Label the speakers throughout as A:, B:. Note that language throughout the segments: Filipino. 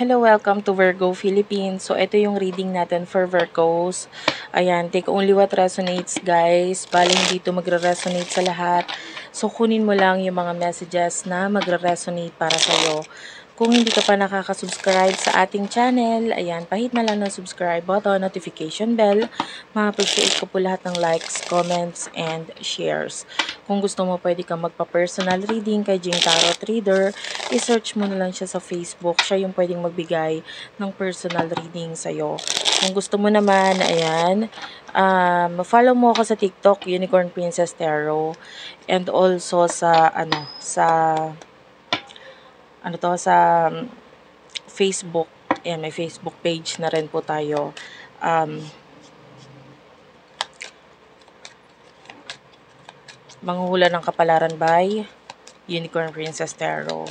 A: Hello, welcome to Virgo Philippines. So, ito yung reading natin for Virgos. Ayan, take only what resonates, guys. Bali, hindi ito magre-resonate sa lahat. So, kunin mo lang yung mga messages na magre-resonate para sa'yo. Kung hindi ka pa nakaka-subscribe sa ating channel, ayan, pahit na lang ng subscribe button, notification bell. Ma-appreciate ko po lahat ng likes, comments, and shares. Kung gusto mo, pwede kang magpa-personal reading kay Jing Tarot Reader. I-search mo na lang siya sa Facebook. Siya yung pwedeng magbigay ng personal reading sa'yo. Kung gusto mo naman, ayan, follow mo ako sa TikTok, Unicorn Princess Tarot. And also sa, sa Facebook. Ayan, may Facebook page na rin po tayo. Manghuhula ng Kapalaran by Unicorn Princess Tarot.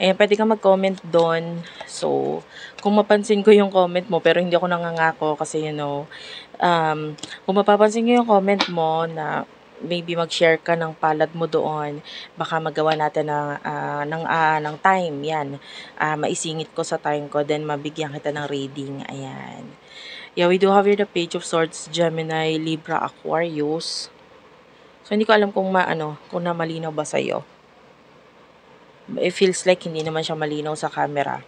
A: Ayan, pwede kang mag-comment doon. So, kung mapansin ko yung comment mo, pero hindi ako nangangako kasi, kung mapapansin ko yung comment mo na maybe mag-share ka ng palad mo doon, baka magawa natin ng time, yan. Maisingit ko sa time ko, then mabigyan kita ng reading. Ayan. Yeah, we do have here the Page of Swords, Gemini, Libra, Aquarius. So, hindi ko alam kung kung malinaw ba sa'yo. It feels like hindi naman siya malinaw sa camera.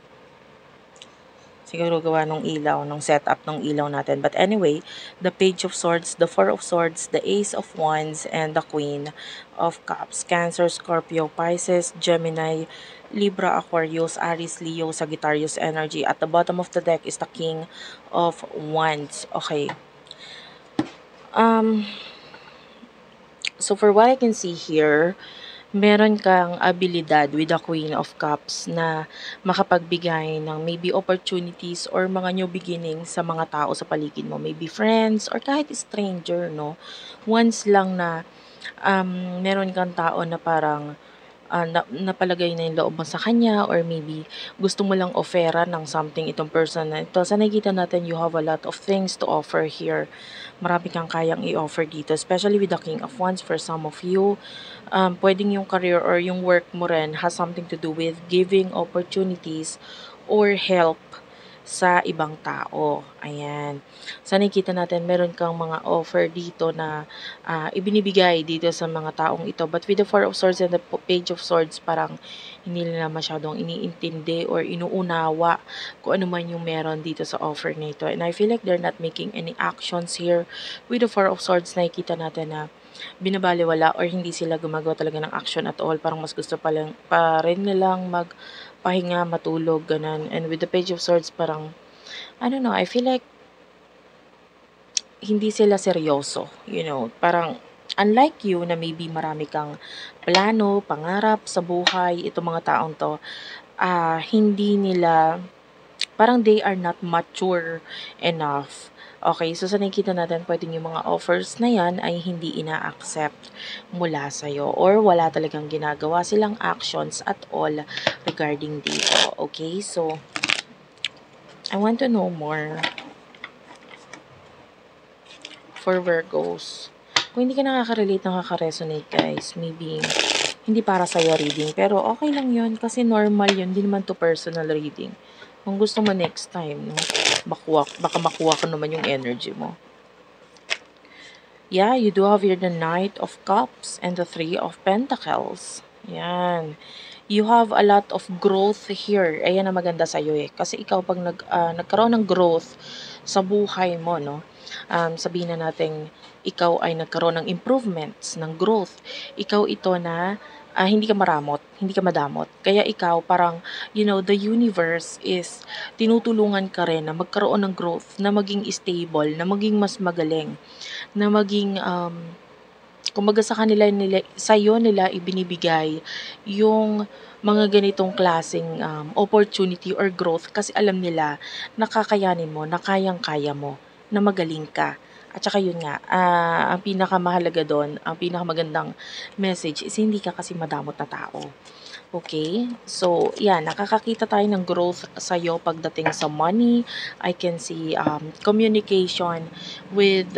A: Siguro gawa nung ilaw, nung setup ng ilaw natin. But anyway, the Page of Swords, the Four of Swords, the Ace of Wands, and the Queen of Cups. Cancer, Scorpio, Pisces, Gemini, Libra, Aquarius, Aries, Leo, Sagittarius energy. At the bottom of the deck is the King of Wands. Okay. So for what I can see here, meron kang abilidad with the Queen of Cups na makapagbigay ng maybe opportunities or mga new beginnings sa mga tao sa paligid mo. Maybe friends or kahit stranger, no? Once lang na meron kang tao na parang napalagay na yung loob mo sa kanya or maybe gusto mo lang offera ng something itong person na ito. Sa nakikita natin, you have a lot of things to offer here. Marami kang kayang i-offer dito, especially with the King of Wands for some of you. Pwedeng yung career or yung work mo rin has something to do with giving opportunities or help sa ibang tao. Ayan. So, nakikita natin, meron kang mga offer dito na ibinibigay dito sa mga taong ito. But with the Four of Swords and the Page of Swords, parang hindi nila masyadong iniintindi or inuunawa kung ano man yung meron dito sa offer nito. And I feel like they're not making any actions here. With the Four of Swords, nakikita natin na binabaliwala or hindi sila gumagawa talaga ng action at all. Parang mas gusto pa rin nilang magpahinga, matulog, ganun. And with the Page of Swords, parang, I don't know, I feel like hindi sila seryoso. Parang, unlike you na maybe marami kang plano, pangarap sa buhay, itong mga taong to, hindi nila, parang they are not mature enough. Okay, so sa nakikita natin, pwedeng yung mga offers na yan ay hindi ina-accept mula sa'yo or wala talagang ginagawa silang actions at all regarding dito. Okay, so I want to know more for Virgos. Kung hindi ka nakaka-relate, nakaka-resonate, guys, maybe hindi para sa'yo reading, pero okay lang yun kasi normal yun, hindi naman to personal reading. Kung gusto mo next time, no? Baka makuha ko naman yung energy mo. Yeah, you do have here the Knight of Cups and the Three of Pentacles. Yan. You have a lot of growth here. Ayan ang maganda sa'yo eh. Kasi ikaw pag nagkaroon ng growth sa buhay mo, no? Sabihin na natin, ikaw ay nagkaroon ng improvements, ng growth. Ikaw ito na hindi ka hindi ka madamot. Kaya ikaw parang, the universe is tinutulungan ka rin na magkaroon ng growth, na maging stable, na maging mas magaling, na maging, kumbaga sa'yo nila ibinibigay yung mga ganitong klaseng opportunity or growth kasi alam nila na kakayanin mo, na kayang-kaya mo, na magaling ka. At saka yun nga, ang pinakamahalaga doon, ang pinakamagandang message is hindi ka kasi madamot na tao. Okay? So, yan, nakakakita tayo ng growth sa'yo pagdating sa money. I can see communication with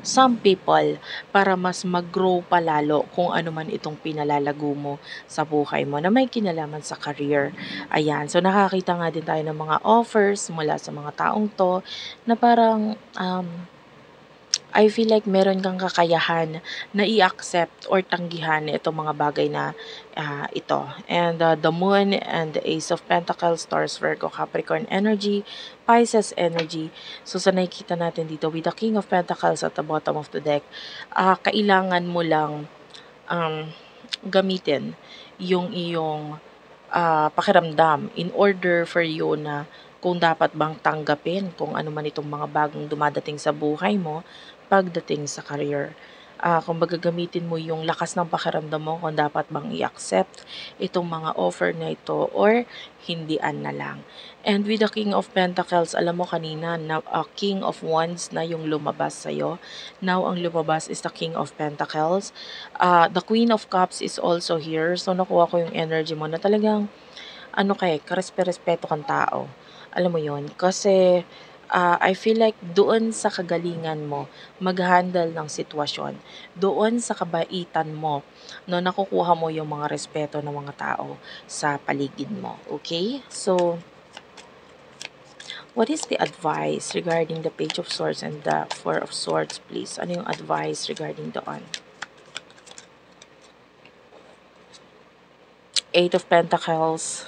A: some people para mas mag-grow pa lalo kung ano man itong pinalalago mo sa buhay mo na may kinalaman sa career. Ayan, so nakakita nga din tayo ng mga offers mula sa mga taong 'to na parang, I feel like meron kang kakayahan na i-accept or tanggihan itong mga bagay na, ito. And, the Moon and the Ace of Pentacles, Taurus, Virgo, Capricorn energy, Pisces energy. So, sa nakikita natin dito with the King of Pentacles at the bottom of the deck, kailangan mo lang, um, gamitin yung iyong pakiramdam in order for you na kung dapat bang tanggapin kung ano man itong mga bagong dumadating sa buhay mo pagdating sa career. Kumbaga gamitin mo yung lakas ng pakiramdam mo kung dapat bang i-accept itong mga offer na ito or hindian na lang. And with the King of Pentacles, alam mo kanina na King of Wands na yung lumabas sa'yo. Now, ang lumabas is the King of Pentacles. The Queen of Cups is also here. So, nakuha ko yung energy mo na talagang ano ka karespe-respeto kang tao. Alam mo yon. Kasi I feel like doon sa kagalingan mo mag-handle ng sitwasyon, doon sa kabaitan mo, no, nakukuha mo yung mga respeto ng mga tao sa paligid mo. Okay? So, what is the advice regarding the Page of Swords and the Four of Swords, please? Ano yung advice regarding doon? Eight of Pentacles.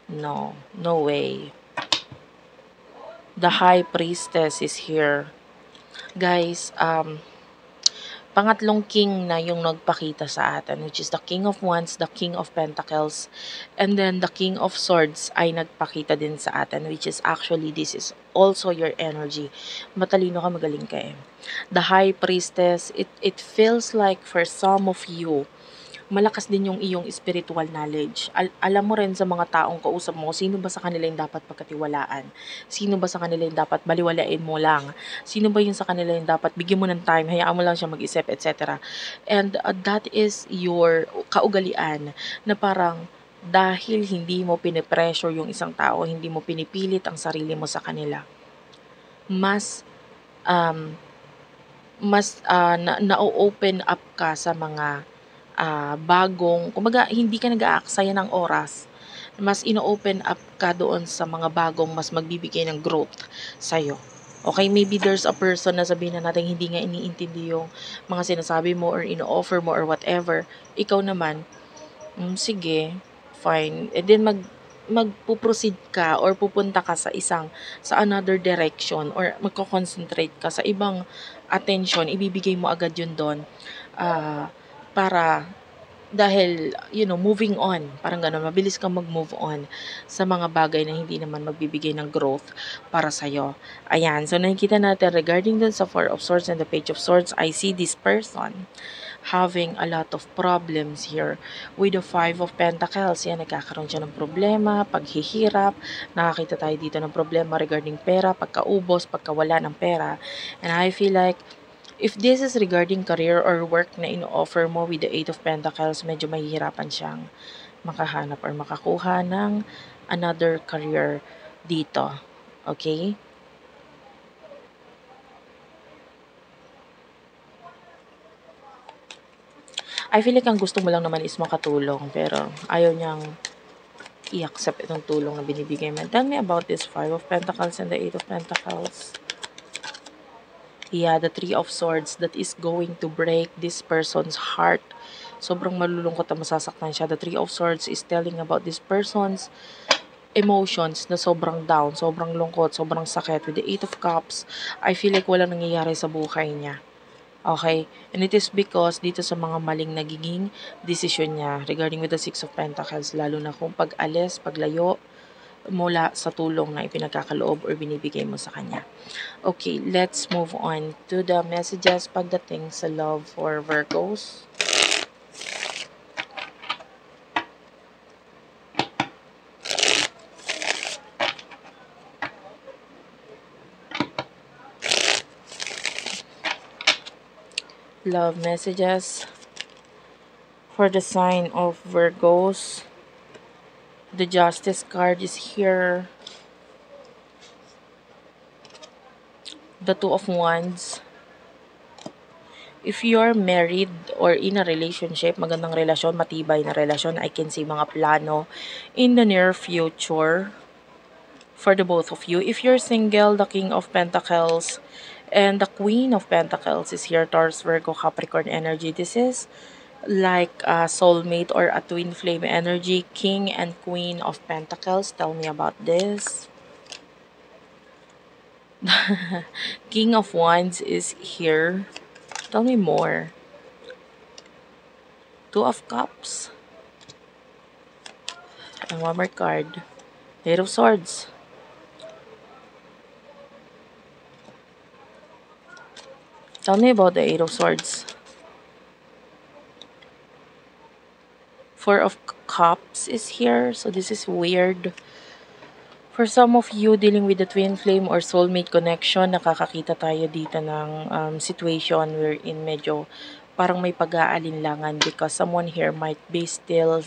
A: No, no way. The High Priestess is here. Guys, pangatlong king na yung nagpakita sa atin, which is the King of Wands, the King of Pentacles, and then the King of Swords ay nagpakita din sa atin, which is actually this is also your energy. Matalino ka, magaling ka eh. The High Priestess, it feels like for some of you, malakas din yung iyong spiritual knowledge. Alam mo rin sa mga taong kausap mo, sino ba sa kanila yung dapat pagkatiwalaan? Sino ba sa kanila yung dapat baliwalain mo lang? Sino ba yung sa kanila yung dapat bigyan mo ng time, hayaan mo lang siya mag-isip, etc. And that is your kaugalian na parang dahil hindi mo pinipressure yung isang tao, hindi mo pinipilit ang sarili mo sa kanila, mas um, na-open up ka sa mga bagong, kumbaga hindi ka nag-aaksaya ng oras, mas ino-open up ka doon sa mga bagong mas magbibigay ng growth sa'yo. Okay, maybe there's a person na sabihin na natin hindi nga iniintindi yung mga sinasabi mo or ino-offer mo or whatever. Ikaw naman, sige, fine. And then magpo-proceed ka or pupunta ka sa another direction or magko-concentrate ka sa ibang attention, ibibigay mo agad yun doon. Para dahil, moving on, parang gano'n, mabilis kang mag-move on sa mga bagay na hindi naman magbibigay ng growth para sa'yo. Ayan, so nakikita natin regarding dun sa Four of Swords and the Page of Swords, I see this person having a lot of problems here. With the Five of Pentacles, yan, nagkakaroon siya ng problema, paghihirap, nakakita tayo dito ng problema regarding pera, pagkaubos, pagkawala ng pera. And I feel like, if this is regarding career or work na ino-offer mo with the Eight of Pentacles, medyo mahihirapan siyang makahanap or makakuha ng another career dito. Okay? I feel like ang gusto mo lang naman is makatulong, pero ayaw niyang i-accept itong tulong na binibigay mo. Tell me about this Five of Pentacles and the Eight of Pentacles. Yeah, the Three of Swords that is going to break this person's heart. Sobrang malulungkot na masasaktan siya. The Three of Swords is telling about this person's emotions na sobrang down, sobrang lungkot, sobrang sakit. With the Eight of Cups, I feel like walang nangyayari sa buhay niya. Okay? And it is because dito sa mga maling nagiging desisyon niya regarding with the Six of Pentacles, lalo na kung pag-alis, paglayo, mula sa tulong na ipinagkakaloob or binibigay mo sa kanya. Okay, let's move on to the messages pagdating sa love for Virgos. Love messages for the sign of Virgos. The Justice card is here. The Two of Wands. If you're married or in a relationship, magandang relasyon, matibay na relasyon, I can see mga plano in the near future for the both of you. If you're single, the King of Pentacles and the Queen of Pentacles is here, Taurus, Virgo, Capricorn energy. This is like a soulmate or a twin flame energy. King and Queen of Pentacles, tell me about this. King of Wands is here. Tell me more. Two of Cups. And one more card. Eight of Swords. Tell me about the Eight of Swords. Four of Cups is here. So this is weird. For some of you dealing with the twin flame or soulmate connection, nakakakita tayo dito ng situation wherein medyo parang may pag-aalinlangan because someone here might be still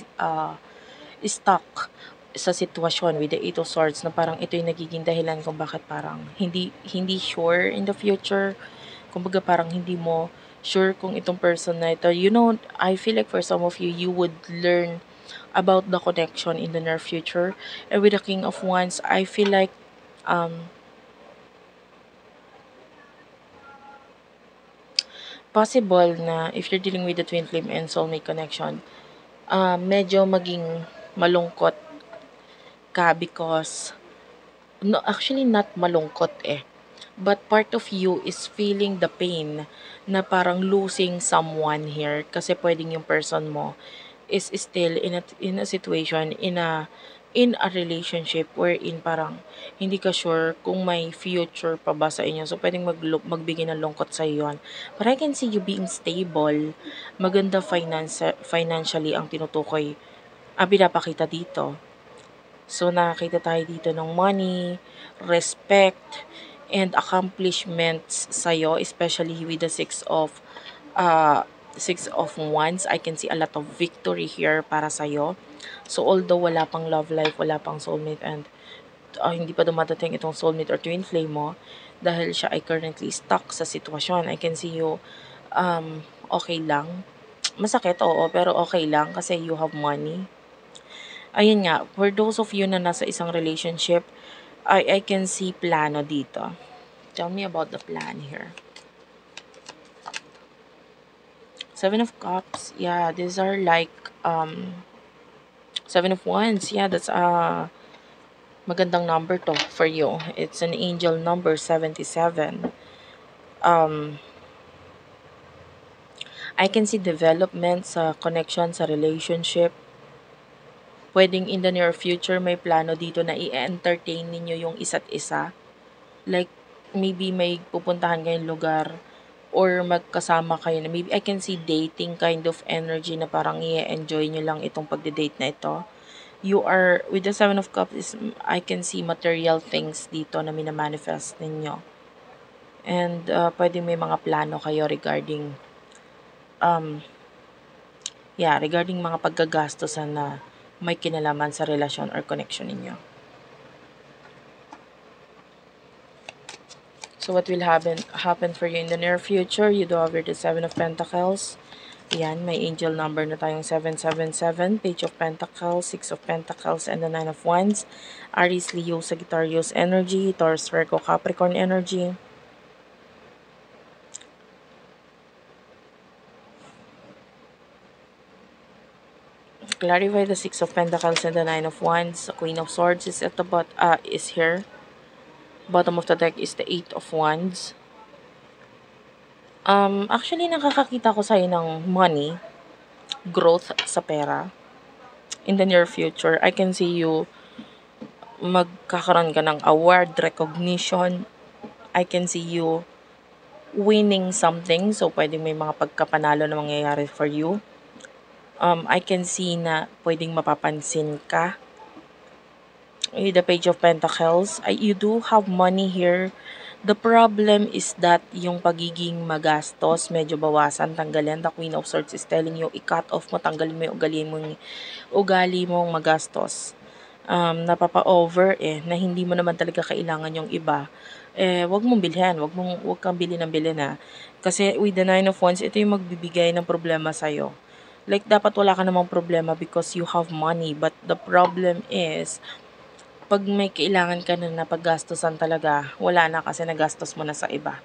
A: stuck sa sitwasyon with the Eight of Swords na parang ito yung nagiging dahilan kung bakit parang hindi sure in the future. Kumbaga parang hindi mo sure kung itong person na ito. You know, I feel like for some of you, you would learn about the connection in the near future. And with the King of Wands, I feel like possible na if you're dealing with the twin flame and soulmate connection, medyo maging malungkot ka because, no, actually not malungkot but part of you is feeling the pain na parang losing someone here kasi pwedeng yung person mo is still in a situation in a relationship wherein parang hindi ka sure kung may future pa ba sa inyo. So, pwedeng magbigay ng lungkot sa yun. But I can see you being stable. Maganda financially ang tinutukoy, pinapakita dito. So, nakakita tayo dito ng money, respect, and accomplishments sa'yo, especially with the Six of Wands. I can see a lot of victory here para sa'yo. So, although wala pang love life, wala pang soulmate, and hindi pa dumadating itong soulmate or twin flame mo, dahil siya ay currently stuck sa sitwasyon, I can see you okay lang. Masakit, oo, pero okay lang kasi you have money. Ayun nga, for those of you na nasa isang relationship, I can see plano dito. Tell me about the plan here. Seven of Cups, yeah, these are like, Seven of Wands, yeah, that's magandang number to for you. It's an angel number, 77. I can see development sa connection, sa relationship. Pwedeng in the near future, may plano dito na i-entertain ninyo yung isa't isa. Like, maybe may pupuntahan kayong lugar or magkasama kayo na maybe I can see dating kind of energy na parang i-enjoy nyo lang itong pagde-date na ito. You are, with the Seven of Cups, I can see material things dito na minamanifest ninyo. And pwedeng may mga plano kayo regarding regarding mga paggagastosan na may kinalaman sa relasyon or connection ninyo. So what will happen for you in the near future? You do have the Seven of Pentacles. Yan, may angel number na tayong 777, Page of Pentacles, Six of Pentacles, and the Nine of Wands. Aries, Leo, Sagittarius energy, Taurus, Virgo, Capricorn energy. Clarify the Six of Pentacles and the Nine of Wands. The Queen of Swords is at the is here. Bottom of the deck is the Eight of Wands. Actually, nakakakita ko sa'yo ng money, growth sa pera. In the near future, I can see you magkakaroon ka ng award, recognition. I can see you winning something. So, pwedeng may mga pagkapanalo na mangyayari for you. I can see na pwedeng mapapansin ka. With the Page of Pentacles, you do have money here. The problem is that yung pagiging magastos, medyo bawasan, tanggalin. The Queen of Swords is telling you, i-cut off mo, tanggalin mo yung ugali mong magastos. napapa-over na hindi mo naman talaga kailangan yung iba, wag mong bilhin, wag kang bili ng bili na. Kasi with the Nine of Wands, ito yung magbibigay ng problema sa'yo. Like, dapat wala ka namang problema because you have money. But the problem is, pag may kailangan ka na napaggastusan talaga, wala na kasi nagastos mo na sa iba.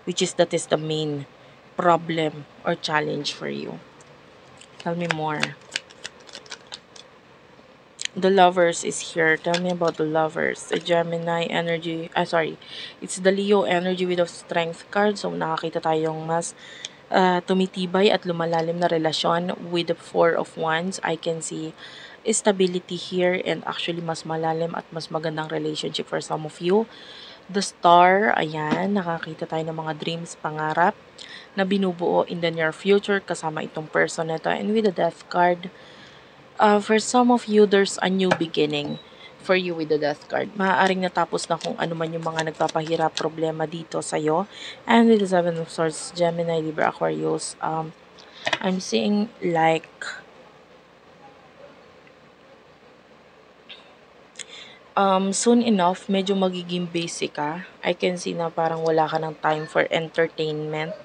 A: Which is that is the main problem or challenge for you. Tell me more. The Lovers is here. Tell me about the Lovers. The Gemini energy. Sorry. It's the Leo energy with the Strength card. So, nakakita tayong mas tumitibay at lumalalim na relasyon with the Four of Wands. I can see stability here and actually mas malalim at mas magandang relationship for some of you. The Star, ayan, nakakita tayo ng mga dreams, pangarap na binubuo in the near future kasama itong person na ito. And with the Death card, for some of you, there's a new beginning for you with the Death card. Maaaring natapos na kung ano man yung mga nagpapahirap problema dito sa'yo. And with the Seven of Swords, Gemini, Libra, Aquarius, I'm seeing like soon enough, medyo magiging busy ka. I can see na parang wala ka ng time for entertainment.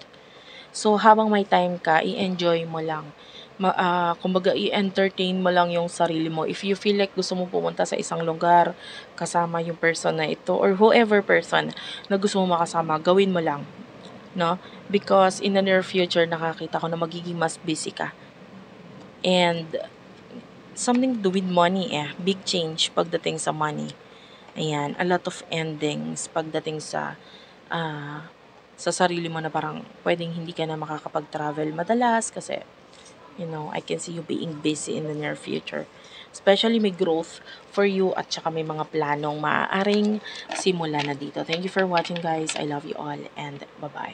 A: So, habang may time ka, i-enjoy mo lang. Kumbaga, i-entertain mo lang yung sarili mo. If you feel like gusto mo pumunta sa isang lugar, kasama yung person na ito, or whoever person na gusto mo makasama, gawin mo lang. No? Because in the near future, nakakita ko na magiging mas busy ka. And something to do with money Big change pagdating sa money. Ayan, a lot of endings pagdating sa sarili mo na parang pwedeng hindi ka na makakapag-travel madalas kasi, I can see you being busy in the near future. Especially may growth for you at saka may mga planong maaaring simula na dito. Thank you for watching, guys. I love you all and bye-bye.